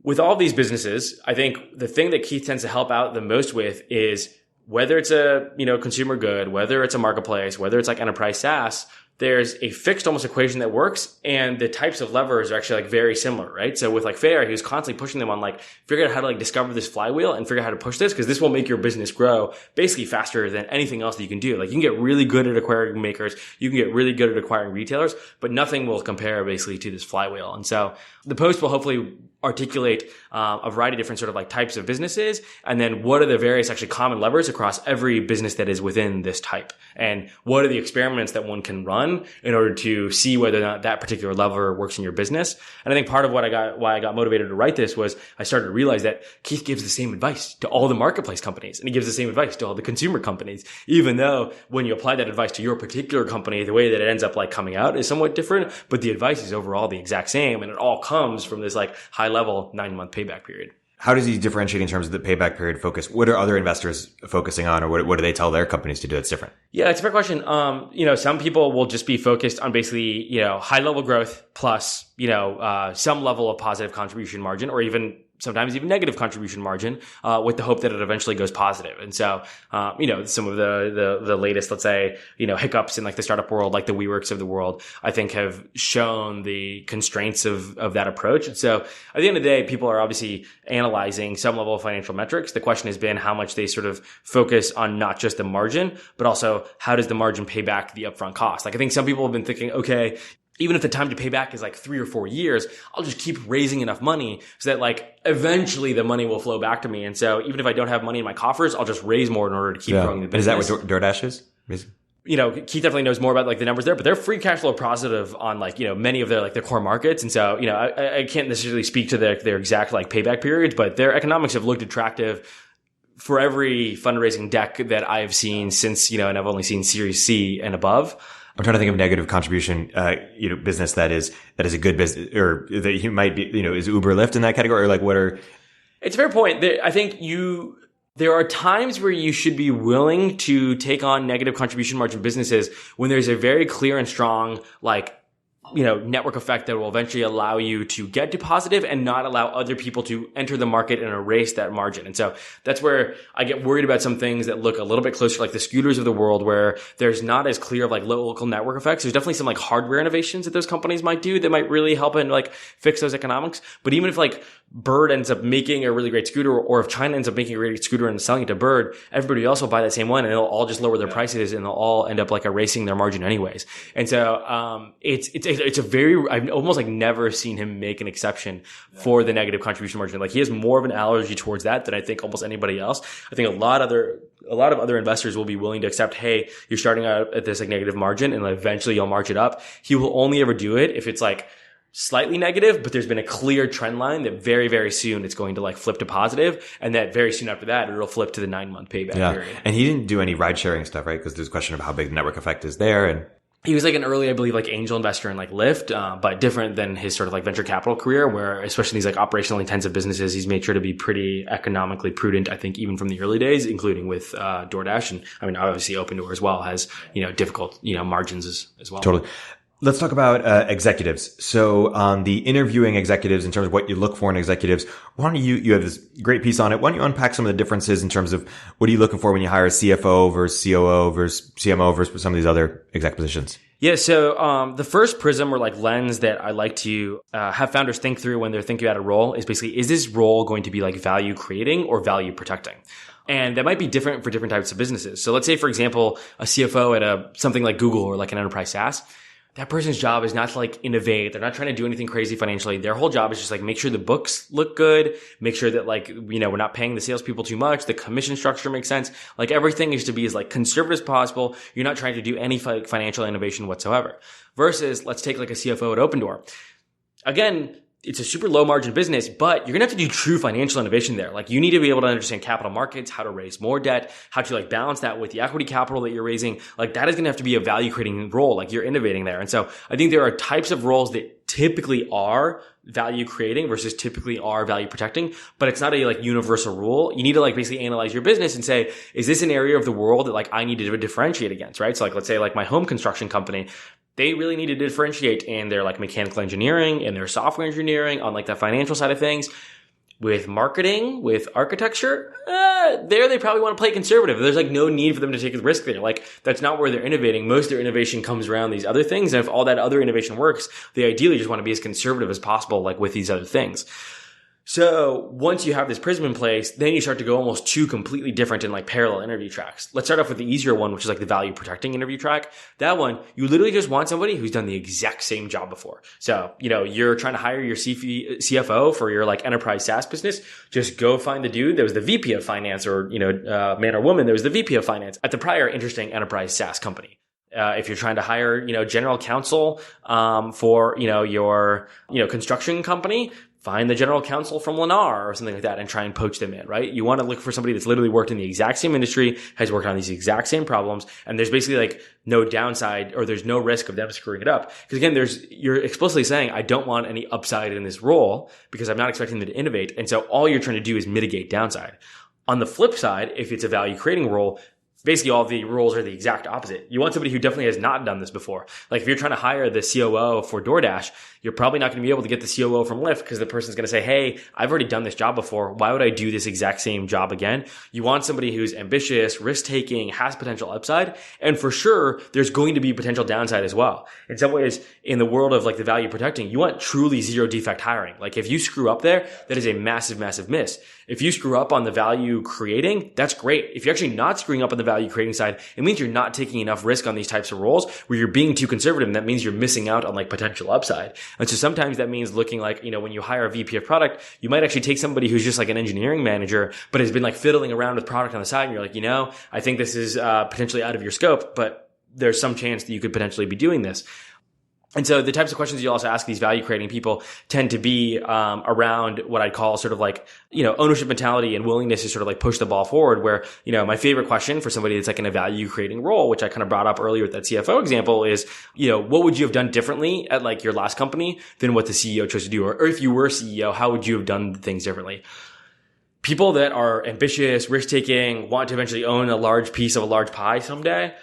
with all these businesses, I think the thing that Keith tends to help out the most with is whether it's a, consumer good, whether it's a marketplace, whether it's like enterprise SaaS, there's a fixed almost equation that works, and the types of levers are actually like very similar, right? So with like Fair, he was constantly pushing them on like, figure out how to like discover this flywheel and figure out how to push this, because this will make your business grow basically faster than anything else that you can do. Like you can get really good at acquiring makers, you can get really good at acquiring retailers, but nothing will compare basically to this flywheel. And so the post will hopefully articulate a variety of different sort of like types of businesses, and then what are the various actually common levers across every business that is within this type, and what are the experiments that one can run run in order to see whether or not that particular lever works in your business. And I think part of why I got motivated to write this was I started to realize that Keith gives the same advice to all the marketplace companies, and he gives the same advice to all the consumer companies, even though when you apply that advice to your particular company, the way that it ends up like coming out is somewhat different, but the advice is overall the exact same. And it all comes from this like high level 9-month payback period. How does he differentiate in terms of the payback period focus? What are other investors focusing on, or what do they tell their companies to do that's different? Yeah, it's a fair question. Some people will just be focused on basically, high level growth plus, some level of positive contribution margin, or sometimes even negative contribution margin, with the hope that it eventually goes positive. And so, some of the latest, let's say, hiccups in like the startup world, like the WeWorks of the world, I think have shown the constraints of that approach. And so at the end of the day, people are obviously analyzing some level of financial metrics. The question has been how much they sort of focus on not just the margin, but also how does the margin pay back the upfront cost? Like I think some people have been thinking, okay, even if the time to pay back is like 3 or 4 years, I'll just keep raising enough money so that like eventually the money will flow back to me. And so even if I don't have money in my coffers, I'll just raise more in order to keep growing the business. And is that what DoorDash is? Keith definitely knows more about like the numbers there, but they're free cash flow positive on like, many of their core markets. And so, I can't necessarily speak to their exact like payback periods, but their economics have looked attractive for every fundraising deck that I've seen since, and I've only seen Series C and above. I'm trying to think of negative contribution, business that is a good business, or that he might be, is Uber, Lyft in that category, or like what are? It's a fair point. I think there are times where you should be willing to take on negative contribution margin businesses when there's a very clear and strong, network effect that will eventually allow you to get to positive and not allow other people to enter the market and erase that margin. And so that's where I get worried about some things that look a little bit closer, like the scooters of the world, where there's not as clear of like local network effects. There's definitely some like hardware innovations that those companies might do that might really help and like fix those economics. But even if like Bird ends up making a really great scooter, or if China ends up making a great scooter and selling it to Bird, everybody else will buy that same one and they'll all just lower their prices and they'll all end up like erasing their margin anyways. And so, it's a very, I've almost like never seen him make an exception for the negative contribution margin. Like he has more of an allergy towards that than I think almost anybody else. I think a lot of other investors will be willing to accept, hey, you're starting out at this like negative margin and eventually you'll march it up. He will only ever do it if it's like slightly negative, but there's been a clear trend line that very, very soon it's going to like flip to positive, and that very soon after that it'll flip to the 9-month payback period. And he didn't do any ride sharing stuff, right? Because there's a question of how big the network effect is there. And he was like an early, I believe, like angel investor in like Lyft, but different than his sort of like venture capital career, where especially these like operationally intensive businesses, he's made sure to be pretty economically prudent, I think, even from the early days, including with DoorDash. And I mean, obviously Open Door as well has, difficult, margins as well. Totally. Let's talk about executives. So on the interviewing executives, in terms of what you look for in executives, why don't you have this great piece on it. Why don't you unpack some of the differences in terms of what are you looking for when you hire a CFO versus COO versus CMO versus some of these other exec positions? Yeah. So, the first prism or like lens that I like to have founders think through when they're thinking about a role is basically, is this role going to be like value creating or value protecting? And that might be different for different types of businesses. So let's say, for example, a CFO at something like Google or like an enterprise SaaS. That person's job is not to like innovate. They're not trying to do anything crazy financially. Their whole job is just like make sure the books look good, make sure that like, we're not paying the salespeople too much. The commission structure makes sense. Like everything is to be as like conservative as possible. You're not trying to do any financial innovation whatsoever. Versus let's take like a CFO at Open Door. Again, it's a super low margin business, but you're going to have to do true financial innovation there. Like you need to be able to understand capital markets, how to raise more debt, how to like balance that with the equity capital that you're raising. Like that is going to have to be a value creating role. Like you're innovating there. And so I think there are types of roles that typically are value creating versus typically are value protecting, but it's not a like universal rule. You need to like basically analyze your business and say, is this an area of the world that like I need to differentiate against, right? So like, let's say like my home construction company, they really need to differentiate in their like mechanical engineering and their software engineering on like the financial side of things. With marketing, with architecture, there they probably want to play conservative. There's like no need for them to take a risk there. Like that's not where they're innovating. Most of their innovation comes around these other things. And if all that other innovation works, they ideally just want to be as conservative as possible, like with these other things. So once you have this prism in place, then you start to go almost two completely different and like parallel interview tracks. Let's start off with the easier one, which is like the value protecting interview track. That one, you literally just want somebody who's done the exact same job before. So, you're trying to hire your CFO for your like enterprise SaaS business. Just go find the dude that was the VP of finance or, man or woman that was the VP of finance at the prior interesting enterprise SaaS company. If you're trying to hire, general counsel, for, your, construction company, find the general counsel from Lennar or something like that and try and poach them in, right? You want to look for somebody that's literally worked in the exact same industry, has worked on these exact same problems, and there's basically like no downside or there's no risk of them screwing it up. Because again, you're explicitly saying, I don't want any upside in this role because I'm not expecting them to innovate. And so all you're trying to do is mitigate downside. On the flip side, if it's a value creating role, basically all the roles are the exact opposite. You want somebody who definitely has not done this before. Like if you're trying to hire the COO for DoorDash, you're probably not going to be able to get the COO from Lyft because the person's going to say, hey, I've already done this job before. Why would I do this exact same job again? You want somebody who's ambitious, risk-taking, has potential upside. And for sure, there's going to be potential downside as well. In some ways, in the world of like the value protecting, you want truly zero defect hiring. Like if you screw up there, that is a massive, massive miss. If you screw up on the value creating, that's great. If you're actually not screwing up on the value creating side, it means you're not taking enough risk on these types of roles where you're being too conservative. And that means you're missing out on like potential upside. And so sometimes that means looking like, when you hire a VP of product, you might actually take somebody who's just like an engineering manager, but has been like fiddling around with product on the side. And you're like, I think this is potentially out of your scope, but there's some chance that you could potentially be doing this. And so the types of questions you also ask these value creating people tend to be around what I'd call sort of like, ownership mentality and willingness to sort of like push the ball forward where, my favorite question for somebody that's like in a value creating role, which I kind of brought up earlier with that CFO example is, what would you have done differently at like your last company than what the CEO chose to do? Or if you were CEO, how would you have done things differently? People that are ambitious, risk-taking, want to eventually own a large piece of a large pie someday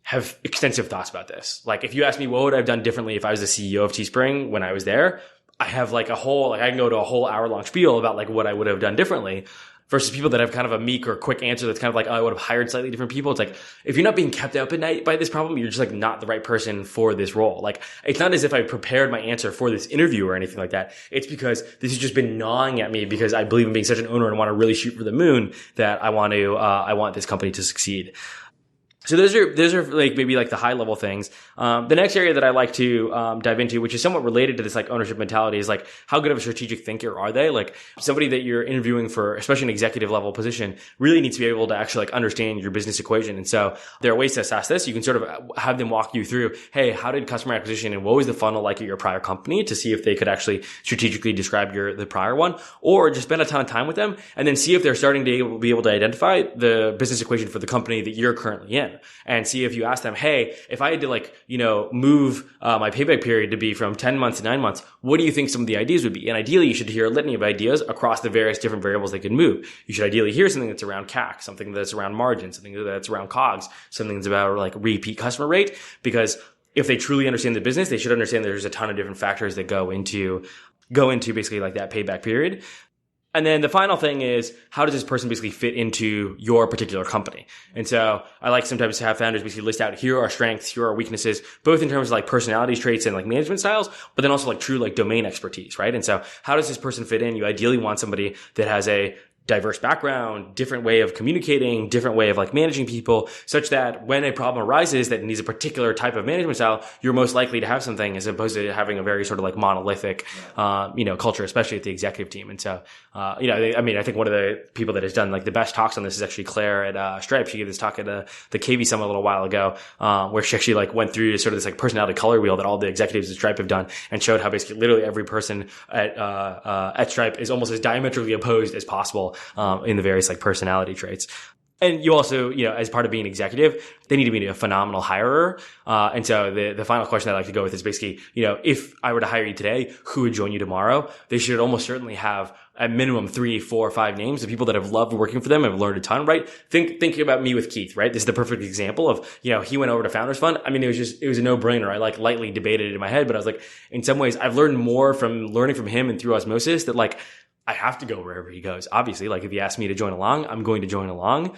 have extensive thoughts about this. Like if you ask me what would I have done differently if I was the CEO of Teespring when I was there, I have like I can go to a whole hour-long spiel about like what I would have done differently versus people that have kind of a meek or quick answer that's kind of like, I would have hired slightly different people. It's like, if you're not being kept up at night by this problem, you're just like not the right person for this role. Like it's not as if I prepared my answer for this interview or anything like that. It's because this has just been gnawing at me because I believe in being such an owner and want to really shoot for the moon that I want this company to succeed. So those are like maybe like the high level things. The next area that I like to dive into, which is somewhat related to this like ownership mentality, is like how good of a strategic thinker are they? Like somebody that you're interviewing for, especially an executive level position, really needs to be able to actually like understand your business equation. And so there are ways to assess this. You can sort of have them walk you through, hey, how did customer acquisition and what was the funnel like at your prior company to see if they could actually strategically describe the prior one, or just spend a ton of time with them and then see if they're starting to be able to identify the business equation for the company that you're currently in. And see if you ask them, hey, if I had to like, move my payback period to be from 10 months to 9 months, what do you think some of the ideas would be? And ideally, you should hear a litany of ideas across the various different variables they could move. You should ideally hear something that's around CAC, something that's around margin, something that's around COGS, something that's about like repeat customer rate. Because if they truly understand the business, they should understand there's a ton of different factors that go into basically like that payback period. And then the final thing is, how does this person basically fit into your particular company? And so I like sometimes to have founders basically list out, here are our strengths, here are our weaknesses, both in terms of like personality traits and like management styles, but then also like true like domain expertise, right? And so how does this person fit in? You ideally want somebody that has a diverse background, different way of communicating, different way of like managing people, such that when a problem arises that needs a particular type of management style, you're most likely to have something as opposed to having a very sort of like monolithic, culture, especially at the executive team. And so, I think one of the people that has done like the best talks on this is actually Claire at Stripe. She gave this talk at the KV Summit a little while ago, where she actually like went through sort of this like personality color wheel that all the executives at Stripe have done and showed how basically literally every person at Stripe is almost as diametrically opposed as possible in the various like personality traits. And you also, as part of being an executive, they need to be a phenomenal hirer. And so the final question I'd like to go with is basically, if I were to hire you today, who would join you tomorrow? They should almost certainly have at minimum 3, 4, 5 names of people that have loved working for them and have learned a ton, right? Thinking about me with Keith, right? This is the perfect example of, he went over to Founders Fund. I mean, it was a no-brainer. I like lightly debated it in my head, but I was like, in some ways, I've learned more from learning from him and through osmosis that like, I have to go wherever he goes. Obviously, like if you ask me to join along, I'm going to join along.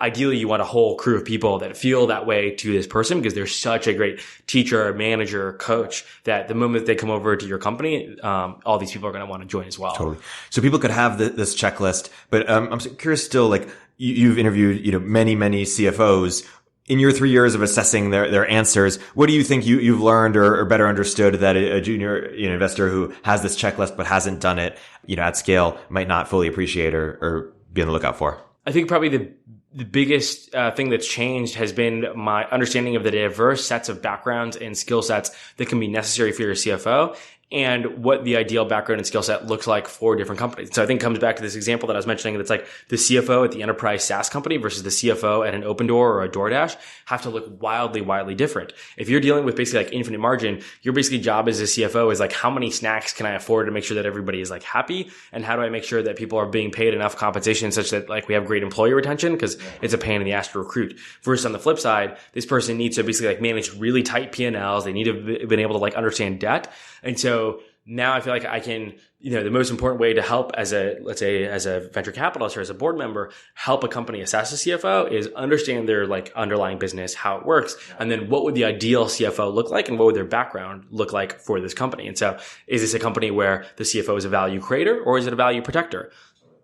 Ideally, you want a whole crew of people that feel that way to this person because they're such a great teacher, manager, coach that the moment they come over to your company, all these people are going to want to join as well. Totally. So people could have this checklist, but I'm curious still, like you've interviewed, many, many CFOs. In your 3 years of assessing their answers, what do you think you've learned or better understood that a junior investor who has this checklist but hasn't done it, at scale might not fully appreciate or be on the lookout for? I think probably the biggest thing that's changed has been my understanding of the diverse sets of backgrounds and skill sets that can be necessary for your CFO, and what the ideal background and skill set looks like for different companies. So I think it comes back to this example that I was mentioning, that's like the CFO at the enterprise SaaS company versus the CFO at an Open Door or a DoorDash have to look wildly different. If you're dealing with basically like infinite margin, your basically job as a CFO is like, how many snacks can I afford to make sure that everybody is like happy? And how do I make sure that people are being paid enough compensation such that like we have great employee retention? Because it's a pain in the ass to recruit. Versus on the flip side, this person needs to basically like manage really tight P&Ls. They need to have been able to like understand debt. And so now I feel like I can, the most important way to help as a venture capitalist or as a board member, help a company assess a CFO is understand their like underlying business, how it works. And then what would the ideal CFO look like and what would their background look like for this company? And so is this a company where the CFO is a value creator or is it a value protector?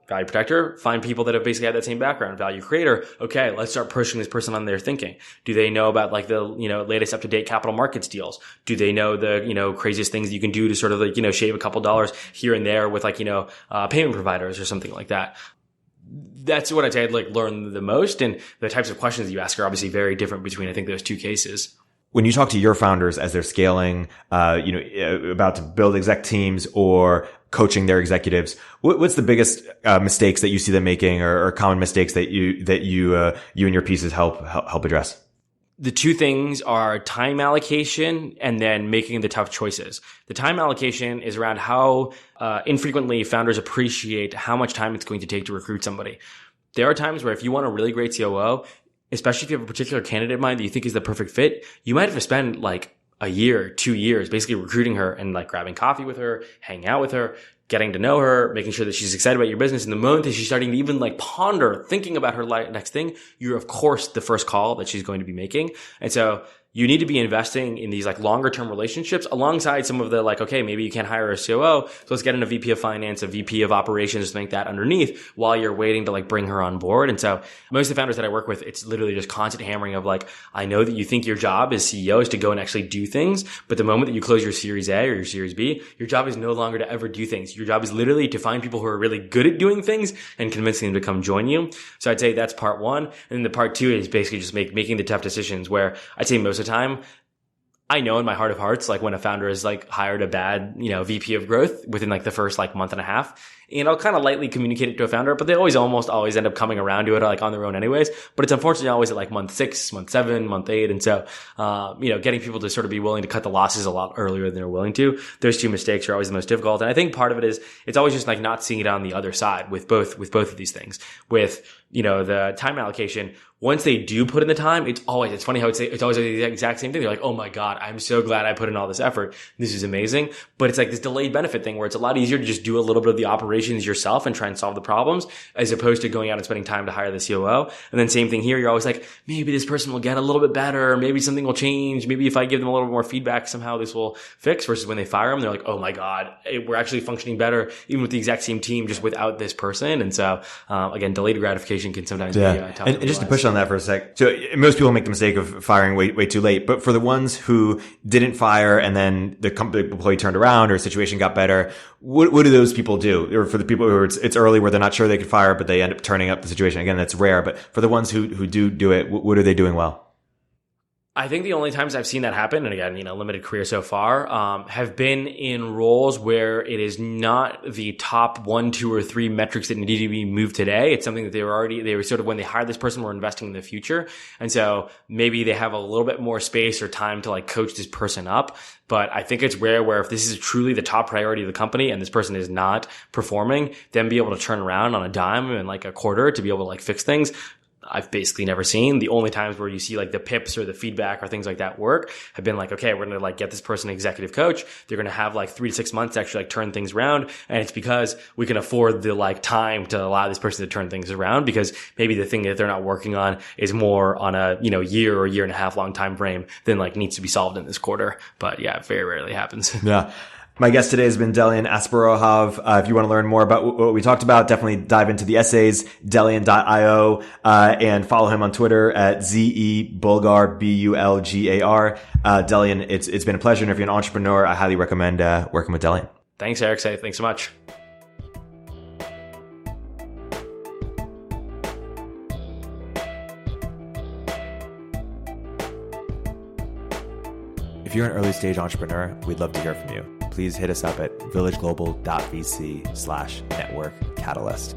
Value protector, find people that have basically had that same background. Value creator, okay, let's start pushing this person on their thinking. Do they know about like the, latest up-to-date capital markets deals? Do they know the, craziest things you can do to sort of like, shave a couple dollars here and there with like, payment providers or something like that? That's what I'd say I'd like learn the most. And the types of questions you ask are obviously very different between, I think, those two cases. When you talk to your founders as they're scaling, about to build exec teams or coaching their executives, what's the biggest mistakes that you see them making, or common mistakes that you and your pieces help address? The two things are time allocation and then making the tough choices. The time allocation is around how infrequently founders appreciate how much time it's going to take to recruit somebody. There are times where if you want a really great COO, especially if you have a particular candidate in mind that you think is the perfect fit, you might have to spend like a year, 2 years basically recruiting her and like grabbing coffee with her, hanging out with her, getting to know her, making sure that she's excited about your business. And the moment that she's starting to even like ponder, thinking about her next thing, you're of course the first call that she's going to be making. And so you need to be investing in these like longer term relationships alongside some of the like, okay, maybe you can't hire a COO, so let's get in a VP of finance, a VP of operations, something like that underneath while you're waiting to like bring her on board. And so most of the founders that I work with, it's literally just constant hammering of like, I know that you think your job as CEO is to go and actually do things, but the moment that you close your Series A or your Series B, your job is no longer to ever do things. Your job is literally to find people who are really good at doing things and convincing them to come join you. So I'd say that's part one. And then the part two is basically just making the tough decisions, where I'd say most of the time, I know in my heart of hearts, like when a founder has like hired a bad, VP of growth within like the first like month and a half, and I'll kind of lightly communicate it to a founder, but they almost always end up coming around to it like on their own anyways. But it's unfortunately always at like month 6, month 7, month 8. And so, getting people to sort of be willing to cut the losses a lot earlier than they're willing to. Those two mistakes are always the most difficult. And I think part of it is, it's always just like not seeing it on the other side with both of these things. With, the time allocation, once they do put in the time, it's funny how it's always the exact same thing. They're like, oh my God, I'm so glad I put in all this effort. This is amazing. But it's like this delayed benefit thing where it's a lot easier to just do a little bit of the operations yourself and try and solve the problems, as opposed to going out and spending time to hire the COO. And then same thing here. You're always like, maybe this person will get a little bit better. Maybe something will change. Maybe if I give them a little bit more feedback, somehow this will fix. Versus when they fire them, they're like, oh my God, we're actually functioning better even with the exact same team, just without this person. And so, again, delayed gratification can sometimes be tough. And just to push on that for a sec. So most people make the mistake of firing way too late. But for the ones who didn't fire and then the employee turned around or situation got better, what do those people do? Or for the people who it's early where they're not sure they could fire, but they end up turning up the situation. Again, that's rare. But for the ones who do it, what are they doing well? I think the only times I've seen that happen, and again, limited career so far, have been in roles where it is not the top 1, 2, or 3 metrics that need to be moved today. It's something that they were sort of, when they hired this person, were investing in the future. And so maybe they have a little bit more space or time to like coach this person up. But I think it's rare where if this is truly the top priority of the company and this person is not performing, then be able to turn around on a dime in like a quarter to be able to like fix things. I've basically never seen. The only times where you see like the pips or the feedback or things like that work have been like, okay, we're going to like get this person an executive coach. They're going to have like 3 to 6 months to actually like turn things around. And it's because we can afford the like time to allow this person to turn things around, because maybe the thing that they're not working on is more on a, year or year and a half long time frame than like needs to be solved in this quarter. But yeah, it very rarely happens. Yeah. My guest today has been Delian Asparouhov. If you want to learn more about what we talked about, definitely dive into the essays, delian.io, and follow him on Twitter at ZEBulgar, BULGAR. Delian, it's been a pleasure. And if you're an entrepreneur, I highly recommend working with Delian. Thanks, Erik. Thanks so much. If you're an early stage entrepreneur, we'd love to hear from you. Please hit us up at villageglobal.vc/network catalyst.